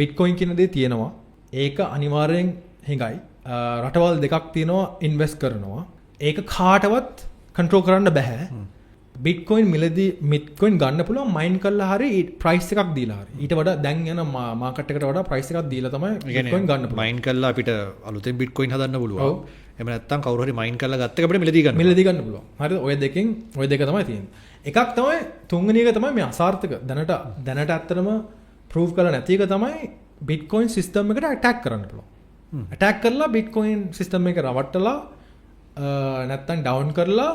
Bitcoin කියන දේ තියෙනවා. ඒක අනිවාර්යෙන් හිඟයි. රටවල් දෙකක් තියෙනවා ඉන්වෙස්ට් කරනවා. ඒක කාටවත් කන්ට්‍රෝල් කරන්න බෑ. බිට්කොයින් මිලදී බිට්කොයින් ගන්න පුළුවන් මයින් කරලා හරි ප්‍රයිස් එකක් දීලා හරි. ඊට වඩා දැන් යන මාකට් එකට වඩා ප්‍රයිස් එකක් දීලා තමයි බිට්කොයින් ගන්න පුළුවන්. මයින් කරලා අපිට අලුතෙන් බිට්කොයින් හදන්න පුළුවන්. එහෙම නැත්නම් කවුරු හරි මයින් කරලා ගත්ත එක අපිට මිලදී ගන්න පුළුවන්. හරිද? ඔය දෙක තමයි තියෙන්නේ. එකක් තමයි තුන්වෙනි එක තමයි මේ අසාර්ථක දැනට ඇත්තටම ප්‍රූව් කරලා නැති එක තමයි බිට්කොයින් සිස්ටම් එකට ඇටැක් කරන්න පුළුවන්. ඇටැක් කරලා බිට්කොයින් සිස්ටම් එක රවට්ටලා නැත්තම් ඩවුන් කරලා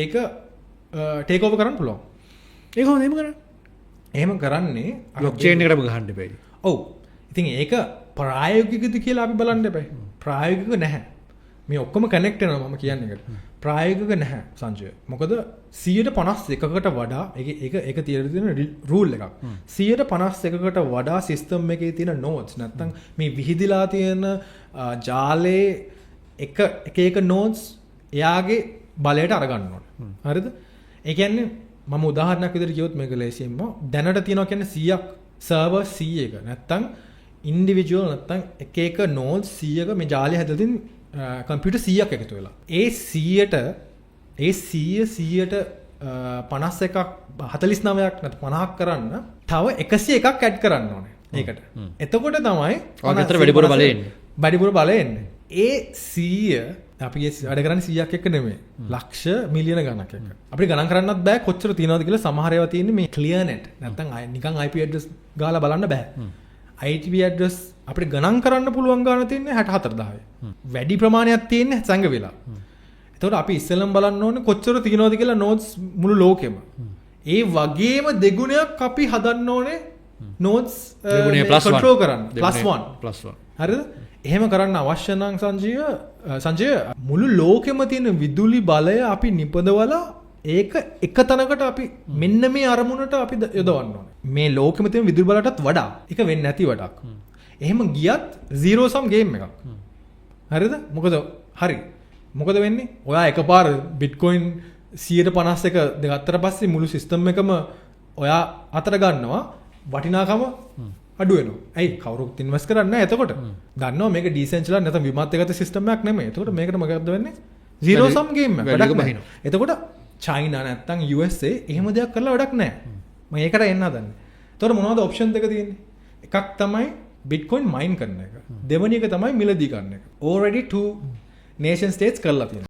ඒක ටේක් ඕවර් කරන්න පුළුවන්. ඒක කොහොමද එහෙම කරන්නේ? එහෙම කරන්නේ බ්ලොක්චේන් එකටම ගහන්න එපා. ඔව්. ඉතින් ඒක ප්‍රායෝගිකද කියලා අපි බලන්න එපා. ප්‍රායෝගික නැහැ. මේ ඔක්කොම කනෙක්ට් වෙනවා මම කියන්නේ එකට. ප්‍රායෝගික නැහැ සංජය. මොකද 151කට වඩා ඒක තියෙන රූල් එකක්. 151කට වඩා සිස්ටම් එකේ තියෙන නෝඩ්ස් නැත්තම් මේ විහිදිලා තියෙන ජාලේ එක නෝඩ්ස් එයාගේ බලයට අරගන්න ඕනේ. හරිද? ඒ කියන්නේ මම උදාහරණයක් විදිහට කිව්වොත් මේක ලේසියෙන්ම දැනට තියෙනවා කියන්නේ 100ක් සර්වර් 100ක නැත්තම් ඉන්ඩිවිජුවල් නැත්තම් එක නෝඩ්ස් 100ක මේ ජාලය හැදලා තියෙන කම්පියුටර් 100ක් එකතු වෙලා. ඒ 100ට 51ක් 49ක් නැත්නම් 50ක් කරන්න තව 101ක් ඇඩ් කරන්න ඕනේ ඒකට. එතකොට තමයි ඔකට වැඩිපුර බලය එන්නේ. වැඩිපුර බලය එන්නේ. ඒ 100 අපි වැඩ කරන්නේ 100ක් එක්ක නෙමෙයි. ලක්ෂ මිලියන ගණනක් එක්ක. අපිට ගණන් කරන්නත් බෑ කොච්චර තියෙනවද කියලා. සමහර ඒවා තියෙන්නේ මේ clear net. නැත්නම් නිකන් IP address ගාලා බලන්න බෑ. IP address අපිට ගණන් කරන්න පුළුවන් ගාන තියෙන්නේ 64000. වැඩි ප්‍රමාණයක් තියෙන්නේ සංග වෙලා. එතකොට අපි ඉස්සෙල්ලම බලන්න ඕනේ කොච්චර තියෙනවද කියලා nodes මුළු ලෝකෙම. ඒ වගේම දෙගුණයක් අපි හදන්න ඕනේ nodes control කරන්න. +1. හරිද? එහෙම කරන්න අවශ්‍ය නම් සංජය මුළු ලෝකෙම තියෙන විදුලි බලය අපි නිපදවලා ඒක එක තැනකට අපි මෙන්න මේ අරමුණට අපි යොදවන්න ඕනේ. මේ ලෝකෙම තියෙන විදුලි බලයටත් වඩා ඒක වෙන්නේ නැති වටක්. එහෙම ගියත් zero sum game එකක්. හරිද? මොකද වෙන්නේ? ඔයා එකපාර බිට්කොයින් 151 ගත්තට පස්සේ මුළු සිස්ටම් එකම ඔයා අතර ගන්නවා වටිනාකම අඩු වෙනවා. ඇයි කවුරුත් ඉන්වෙස්ට් කරන්නේ නැහැ එතකොට. දන්නවා මේක ඩිසෙන්ට්‍රලයිස් නැත්නම් විමර්ථකගත සිස්ටම් එකක් නෙමෙයි. එතකොට මේකට මොකක්ද වෙන්නේ? zero sum game එකක්. වැඩක් බහිනවා. එතකොට චයිනා නැත්නම් USA එහෙම දෙයක් කරලා වැඩක් නැහැ. මම ඒකට එන්න හදන්නේ. එතකොට මොනවද ඔප්ෂන් දෙක තියෙන්නේ? එකක් තමයි බිට්කොයින් මයින් කරන එක. දෙවෙනි එක තමයි මිලදී ගන්න එක. already two nation states කරලා තියෙනවා.